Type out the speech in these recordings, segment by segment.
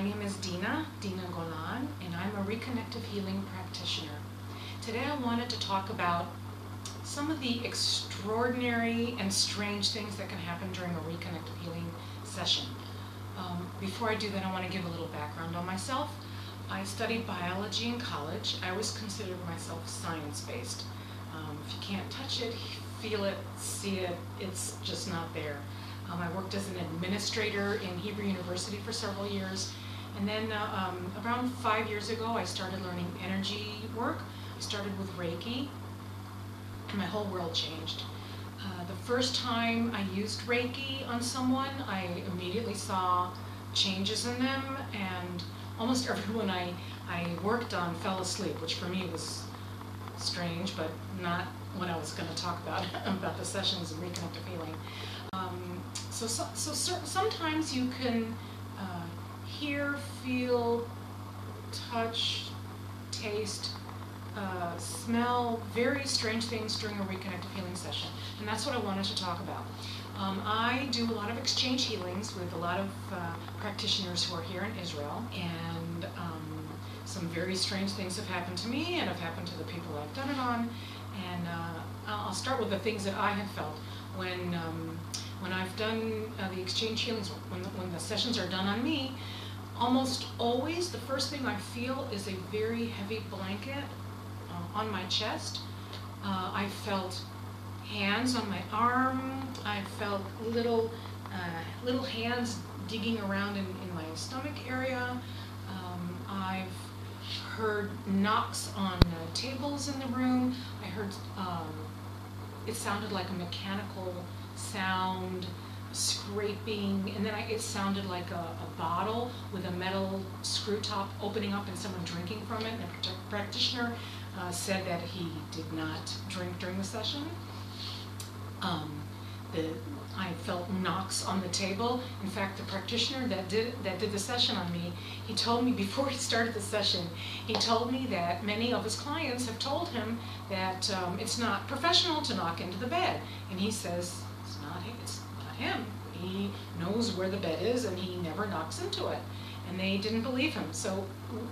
My name is Dina Golan, and I'm a Reconnective Healing practitioner. Today I wanted to talk about some of the extraordinary and strange things that can happen during a Reconnective Healing session. Before I do that, I want to give a little background on myself. I studied biology in college. I always considered myself science-based. If you can't touch it, feel it, see it, it's just not there. I worked as an administrator in Hebrew University for several years, and then around 5 years ago I started learning energy work. I started with Reiki, and my whole world changed. The first time I used Reiki on someone, I immediately saw changes in them, and almost everyone I worked on fell asleep, which for me was strange, but not what I was going to talk about the sessions in Reconnective Healing. So sometimes you can hear, feel, touch, taste, smell very strange things during a Reconnective Healing session, and that's what I wanted to talk about. I do a lot of exchange healings with a lot of practitioners who are here in Israel, and some very strange things have happened to me and have happened to the people I've done it on, and I'll start with the things that I have felt when I've done the exchange healings. When the sessions are done on me, almost always the first thing I feel is a very heavy blanket on my chest. I felt hands on my arm. I felt little hands digging around in my stomach area. I've heard knocks on tables in the room. I heard it sounded like a mechanical sound, scraping, and then it sounded like a bottle with a metal screw top opening up and someone drinking from it, and a practitioner said that he did not drink during the session. I felt knocks on the table. In fact, the practitioner that did the session on me, he told me before he started the session, he told me that many of his clients have told him that it's not professional to knock into the bed, and he says it's not him. He knows where the bed is, and he never knocks into it. And they didn't believe him. So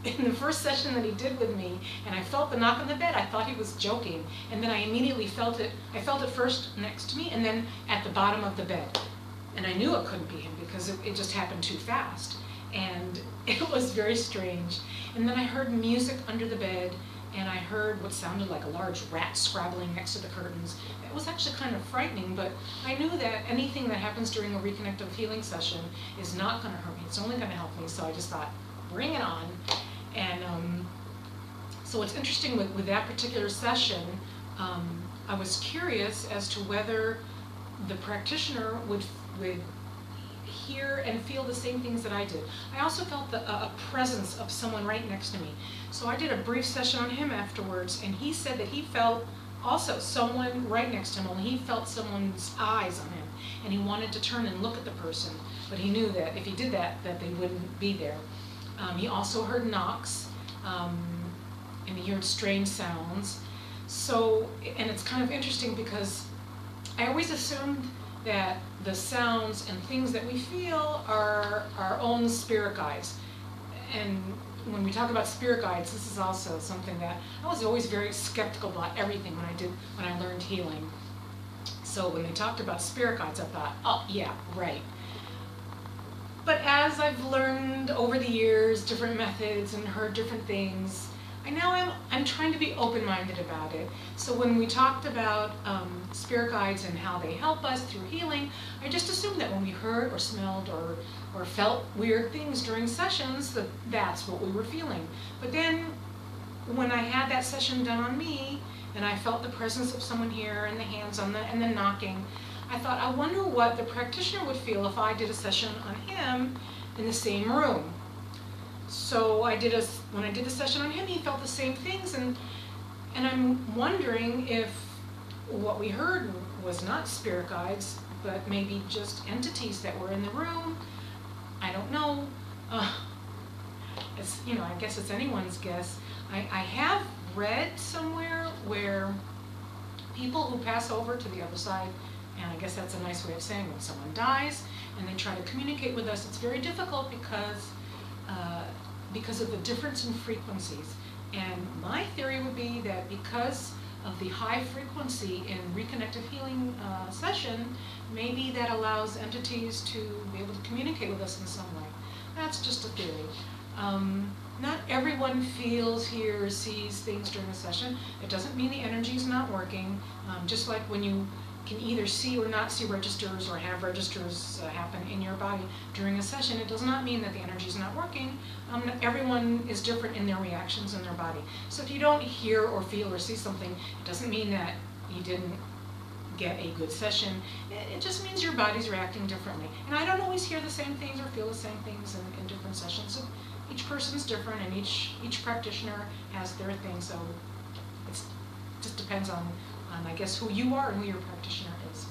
in the first session that he did with me, and I felt the knock on the bed, I thought he was joking. And then I immediately felt it. I felt it first next to me, and then at the bottom of the bed. And I knew it couldn't be him because it just happened too fast. And it was very strange. And then I heard music under the bed, and I heard what sounded like a large rat scrabbling next to the curtains. It was actually kind of frightening, but I knew that anything that happens during a Reconnective Healing session is not going to hurt me. It's only going to help me, so I just thought, bring it on. And so what's interesting with that particular session, I was curious as to whether the practitioner would hear and feel the same things that I did. I also felt a presence of someone right next to me. So I did a brief session on him afterwards, and he said that he felt also someone right next to him, only he felt someone's eyes on him, and he wanted to turn and look at the person, but he knew that if he did that they wouldn't be there. He also heard knocks, and he heard strange sounds. So, and it's kind of interesting because I always assumed that the sounds and things that we feel are our own spirit guides. And when we talk about spirit guides, this is also something that I was always very skeptical about everything when I learned healing. So when they talked about spirit guides, I thought, oh yeah, right. But as I've learned over the years different methods and heard different things, I'm trying to be open-minded about it. So when we talked about spirit guides and how they help us through healing, I just assumed that when we heard or smelled or felt weird things during sessions, that's what we were feeling. But then when I had that session done on me, and I felt the presence of someone here and the hands on and the knocking, I thought, I wonder what the practitioner would feel if I did a session on him in the same room. So when I did the session on him, he felt the same things, and I'm wondering if what we heard was not spirit guides, but maybe just entities that were in the room. I don't know. I guess it's anyone's guess. I have read somewhere where people who pass over to the other side, and I guess that's a nice way of saying when someone dies and they try to communicate with us, it's very difficult because because of the difference in frequencies. And my theory would be that because of the high frequency in Reconnective Healing session, maybe that allows entities to be able to communicate with us in some way. That's just a theory. Not everyone feels, hears, sees things during a session. It doesn't mean the energy is not working. Just like when you can either see or not see registers or have registers happen in your body during a session, it does not mean that the energy is not working. Everyone is different in their reactions in their body. So if you don't hear or feel or see something, it doesn't mean that you didn't get a good session. It just means your body's reacting differently. And I don't always hear the same things or feel the same things in different sessions. So each person's different, and each practitioner has their thing. So it just depends on I guess who you are and who your practitioner is.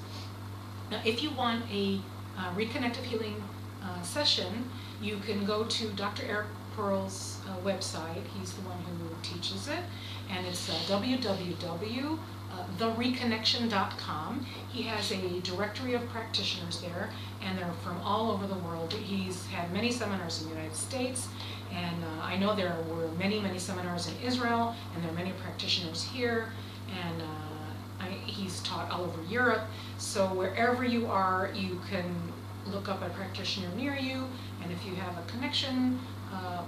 Now, if you want a Reconnective Healing session, you can go to Dr. Eric Pearl's website. He's the one who teaches it, and it's www.thereconnection.com. He has a directory of practitioners there, and they're from all over the world. He's had many seminars in the United States, and I know there were many, many seminars in Israel, and there are many practitioners here, and he's taught all over Europe. So wherever you are, you can look up a practitioner near you, and if you have a connection,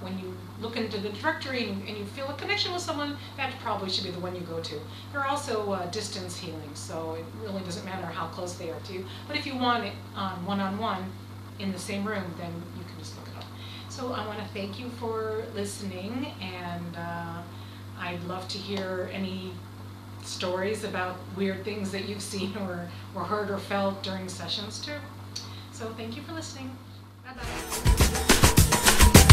when you look into the directory and you feel a connection with someone, that probably should be the one you go to. There are also distance healings, so it really doesn't matter how close they are to you. But if you want it one-on-one in the same room, then you can just look it up. So I want to thank you for listening, and I'd love to hear any stories about weird things that you've seen or heard or felt during sessions too. So thank you for listening. Bye-bye.